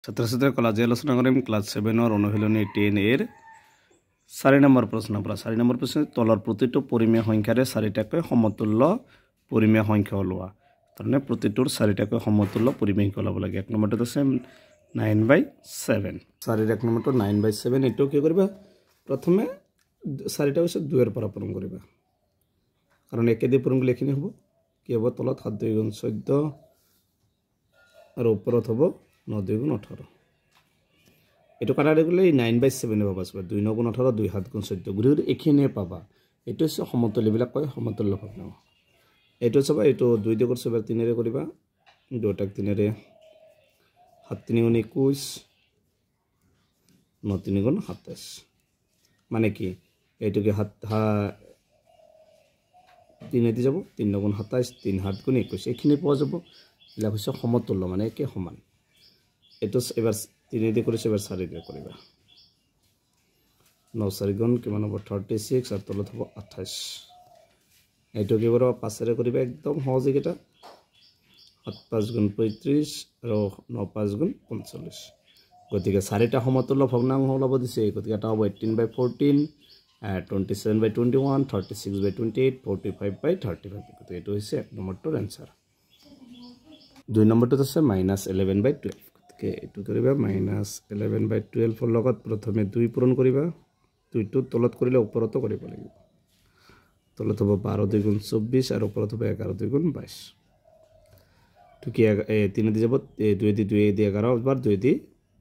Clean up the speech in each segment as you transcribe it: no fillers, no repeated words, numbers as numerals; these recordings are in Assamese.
ছাত্ৰছাত্ৰীসকল আজি আলোচনা কৰিম ক্লাছ 7 অনুশীলনী 10 এৰ 4 নম্বৰ প্ৰশ্নৰ পৰা 4 নম্বৰ প্ৰশ্ন তলৰ প্ৰতিটো পৰিমেয় সংখ্যাৰে 4টাকৈ সমতুল্য পৰিমেয় সংখ্যা ওলোৱা তাৰমানে প্ৰতিটোৰ 4টাকৈ সমতুল্য পৰিমেয় সংখ্যা ওলাব লাগে এক নম্বৰটো আছে 9/7 4 এক নম্বৰটো 9/7 এটো কি কৰিবা প্ৰথমে 4টা হৈছে 2 এৰ পৰা পূৰণ কৰিবা কাৰণ একে দি পূৰণ কৰিলে কিনে হ'ব কি হ'ব তলত 7 2 গুণ 14 আৰু ওপৰত হ'ব 9 2 গুণ 18 এটো কাটাৰে গলে 9/7 পাবা 2 9 গুণ 18 2 7 গুণ 14 গুৰি এখিনে পাবা এটো হচ্ছে সমতুল্য বিলাক কয় সমতুল্য ভগ্নাংশ এটো সব এটো 2 দিয়ে করছে 3 ৰে কৰিবা 2টাক 3 ৰে 7 3 গুণ 21 9 3 গুণ 27 মানে কি এটোকে 3 দি যাব 3 গুণ 27 3 7 গুণ 21 এখিনি পাওয়া যাব ইলা হচ্ছে সমতুল্য মানে একে সমান এটো এবাৰ 3 দিয়ে কৰিছে এবাৰ 4 দিয়ে কৰিবা 9 4 গুণ কিমান হ'ব 36 আৰ তলত হ'ব 28 এটো কি কৰিব 5 ৰে কৰিবা একদম সহজ এটা 7 5 গুণ 35 আৰু 9 5 গুণ 45 গতিকে 4টা সমতুল্য ভগ্নাংশ ওলাব দিছে গতিকে এটা হ'ব 18/14 27/21 36/28 45/35 গতিকে এটো হৈছে এক নম্বৰটোৰ आंसर 2 নম্বৰটো আছে -11/12 গতিকে এটো কৰিবা -11/12 ৰ লগত প্ৰথমে 2 পূৰণ কৰিবা 2 টো তলত কৰিলে ওপৰতো কৰিব লাগিব তলত হ'ব 12 2 গুণ 24 আৰু ওপৰত হ'ব 11 2 গুণ 22 তো কি 3 দি যাব 2 দি 11 বার 2 দি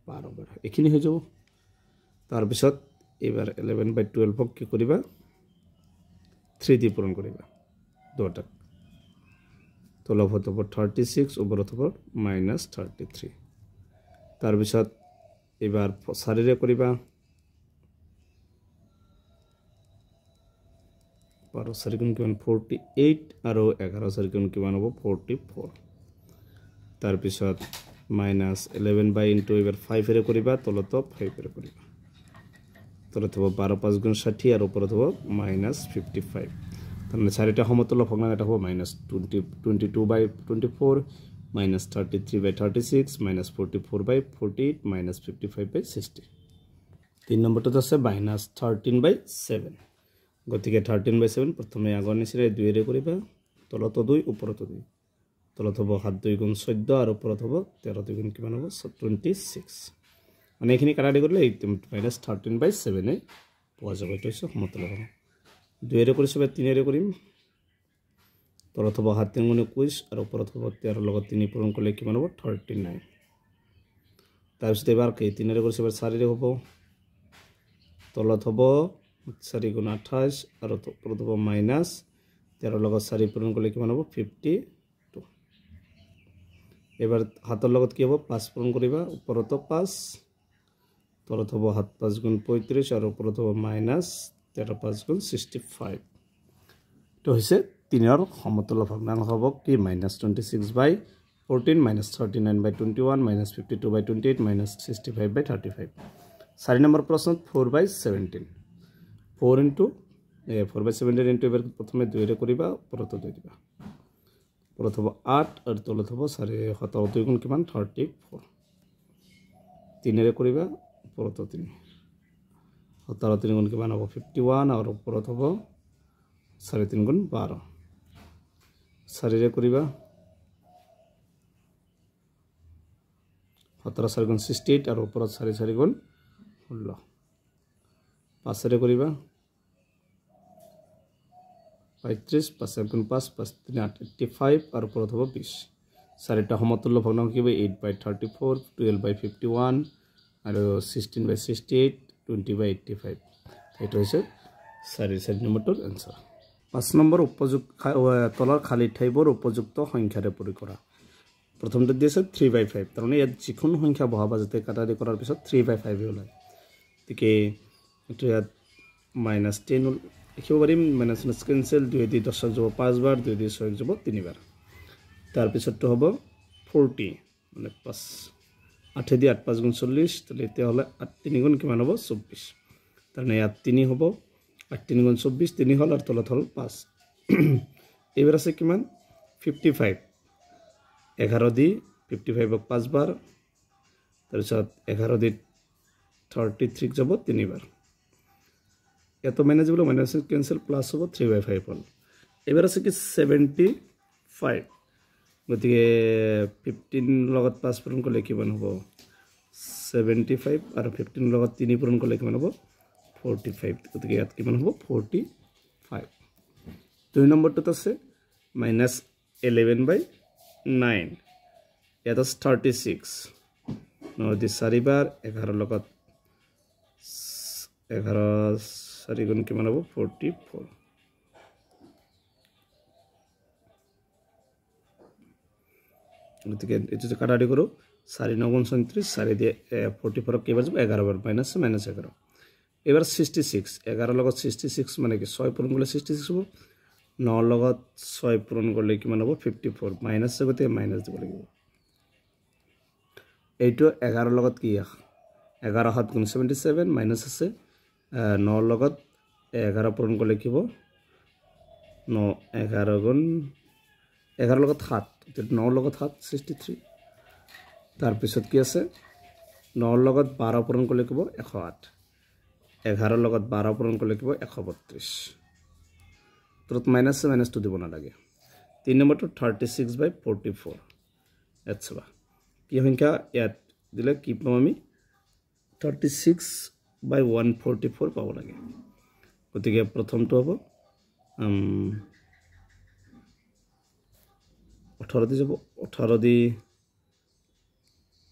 12 বার এখিনি হৈ যাব তাৰ পিছত এবাৰ 11/12 ক কি কৰিবা 3 দি পূৰণ কৰিবা দুটা তলত হ'ব 36 ওপৰত হ'ব -33 তাৰ পিছত এবাৰ 4 ৰে কৰিবা 12 4 গুণ কিমান 48 আৰু 11 4 গুণ কিমান হ'ব 44 তাৰ পিছত -11 ইনটু এবাৰ 5 ৰে কৰিবা তলত 5 ৰে কৰিবা তলত হ'ব 12 5 গুণ 60 আৰু ওপৰত হ'ব -55 তাৰমানে 4টা সমতুল্য ভগ্নাংশ এটা হ'ব -22/24 -33/36 -44/48 -55/60 3 নম্বৰটো আছে -13/7 গতিকে 13/7 প্ৰথমে আগৰ নিচিনা 2 ৰে কৰিবা তলত 2 ওপৰত 2 তলত হ'ব 7 2 গুণ 14 আৰু ওপৰত হ'ব 13 2 গুণ কিমান হ'ব 26 মানে এখিনি কাটাৰি কৰিলে -13/7 এ পোৱা যাব এটো হৈছে সমতুল্য ভগ্নাংশ 2 ৰে কৰিছে 3 ৰে কৰিম তলত হ'ব 7 3 গুণ 21 আৰু ওপৰত হ'ব 13 লগত 3 পূৰণ কৰিলে কিমান হ'ব 39 তাৰপিছত এবাৰ 3 ৰে কৰিছে 4 ৰে হ'ব তলত হ'ব 4 গুণ 28 আৰু ওপৰত হ'ব -13 লগত 4 পূৰণ কৰিলে কিমান হ'ব 52 এবাৰ হাতৰ লগত কি হ'ব 5 পূৰণ কৰিবা ওপৰত 5 তলত হ'ব 7 5 গুণ 35 আৰু ওপৰত হ'ব -13 5 গুণ 65 তো হৈছে 3ৰ সমতুল্য ভগ্নাংশ হ'ব কি -26/14 -39/21 -52/28 -65/35 4 নম্বৰ প্ৰশ্নত 4/17 4/17 ইনটু এবাৰ প্ৰথমে 2 ৰে কৰিবা ওপৰত 2 দিবা ওপৰত হ'ব 8 আৰু তলত হ'ব 4 2 গুণ কিমান 34 3 ৰে কৰিবা ওপৰত 3 17 3 গুণ কিমান হ'ব 51 আৰু ওপৰত হ'ব 4 3 গুণ 12 4 ৰে কৰিবা 17 4 গুণ 68 আৰু ওপৰত 4 4 গুণ 16 5 ৰে কৰিবা 35 5 গুণ 5 5 3 8 85 আৰু ওপৰত হ'ব 20 4টা সমতুল্য ভগ্নাংশ কি হ'ব 8/34 12/51 আৰু 16/68 20/85 এটো হৈছে 4 নম্বৰটোৰ आंसर 5 নম্বৰ উপযুক্ত তলৰ খালি ঠাইবোৰ উপযুক্ত সংখ্যাৰে পূৰণ কৰা প্ৰথমটো দিছে 3/5 তাৰমানে ইয়াত যিকোনো সংখ্যা বহাবা যাতে কাটাৰি কৰাৰ পিছত 3/5 ওলায় তিকে এটো ইয়াত -10 লিখিব পাৰিম মাইনাস কেনসেল 2 দি 10 যাব 5 বাৰ 2 দি 6 যাব 3 বাৰ তাৰ পিছতটো হ'ব 40 মানে 5 8 দি 8 5 গুণ 40 তাহলে এতিয়া হলে 8 3 গুণ কিমান হ'ব 24 তাৰমানে ইয়াত 3 হ'ব 8 3 গুণ 24 3 হল আৰু তলত হল 5 এবাৰ আছে কিমান 55 11 দি 55 ক 5 বাৰ তাৰপিছত 11 দি 33 যাব 3 বাৰ এত মাইনাস যাব মাইনাস ক্যান্সেল প্লাস হ'ব 3/5 হ'ল এবাৰ আছে কি 75 গতিকে 15 লগত 5 পূৰণ কৰিলে কিমান হ'ব 75 আৰু 15 লগত 3 পূৰণ কৰিলে কিমান হ'ব 45 গতিকে ইয়াত কিমান হ'ব 45 দুই নম্বৰটোত আছে -11/9 ইয়াত আছে 36 9 দি 4 বাৰ 11 লগত 11 4 গুণ কিমান হ'ব 44 গতিকে এটো যে কাটাকাটি কৰো 4 9 গুণ 37 4 দিয়ে 44 কেইবাৰ যাব 11 বাৰ -11 এবাৰ 66 11 লগত 66 মানে কি 6 পূৰণ কৰিলে 66 হ'ব 9 লগত 6 পূৰণ কৰিলে কিমান হ'ব 54 মাইনাস গতে মাইনাস দিব লাগিব এইটো 11 লগত কি 11 7 গুণ 77 মাইনাস আছে 9 লগত 11 পূৰণ কৰিলে কি হ'ব 9 11 গুণ 11 লগত 7 9 লগত 7 63 তাৰ পিছত কি আছে 9 লগত 12 পূৰণ কৰিলে কি হ'ব 108 11 লগত 12 পূৰণ কৰিলে কি হ'ব 132 তত মাইনাস মাইনাস টু দিব না লাগে 3 নম্বৰটো 36/44 এতছবা কি সংখ্যা ইয়াত দিলে কি পাম আমি 36/144 পাব লাগে গতিকে প্ৰথমটো হ'ব 18 দি যাব 18 দি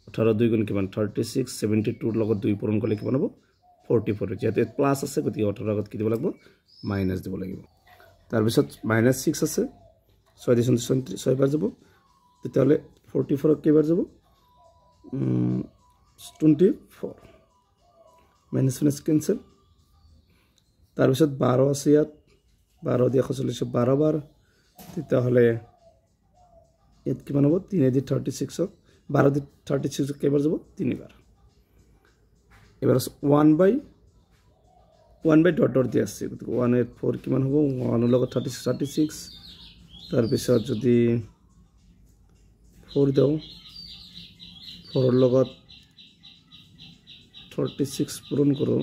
18 2 গুণ কিমান 36 72 লগত 2 পূৰণ কৰিলে কিমান হ'ব 44 যেতে প্লাস আছে গতিকে 18 লগত কি দিব লাগিব মাইনাস দিব লাগিব তাৰ পিছত -6 আছে 6 দি 6 বাৰ যাব তেতিয়ালে 44 কেইবাৰ যাব 24 মাইনাস ক্যান্সেল তাৰ পিছত 12 আছে ইয়াত 12 দি 140 12 বাৰ তেতিয়ালে এত কিমান হ'ব 3 দি 36 12 দি 36 কেইবাৰ যাব 3 বাৰ এবাৰ 1/1 ডট ডট দি আছে 184 কিমান হ'ব 1 লগত 36 তাৰ পিছত যদি 4 দাও 4 লগত 36 পূৰণ কৰো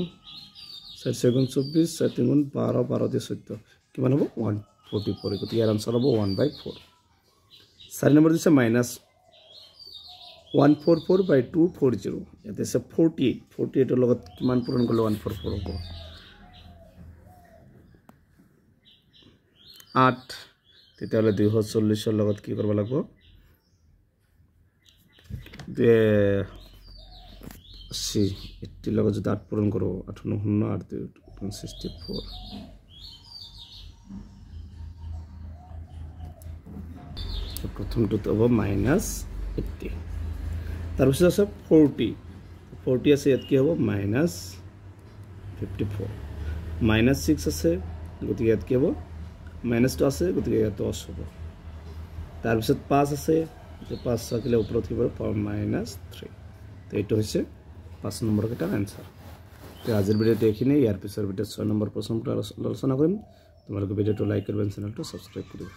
4 গুণ 24 7 গুণ 12 12 দি 14 কিমান হ'ব 144 গতিকে ইয়াৰ আনসাৰ হ'ব 1/4 4 নম্বৰ দিছে -144/240 ইয়াতে আছে 48 এৰ লগত কিমান পূৰণ কৰিলে 144 হ'ব 8 তেতিয়ালে 240 এৰ লগত কি কৰিব লাগিব 80 লগত যদি 8 পূৰণ কৰো 8 9 8 64 প্ৰথমটো হ'ব -80 তাৰ পিছত আছে 40 আছে ইয়াত কি হ'ব -54 -6 আছে গতিকে ইয়াত কি হ'ব -2 আছে গতিকে ইয়াত 10 হ'ব তাৰ পিছত 5 আছে 5 থাকিলে ওপৰত কি হ'ব -3 তো এইটো হৈছে 5 নম্বৰ এটা आंसर তো আজিৰ ভিডিওটো এখিনি ইয়াৰ পিছৰ ভিডিওত 6 নম্বৰ প্ৰশ্নটো আলোচনা কৰিম তোমালোকে ভিডিওটো লাইক কৰিবা চেনেলটো সাবস্ক্ৰাইব কৰিবা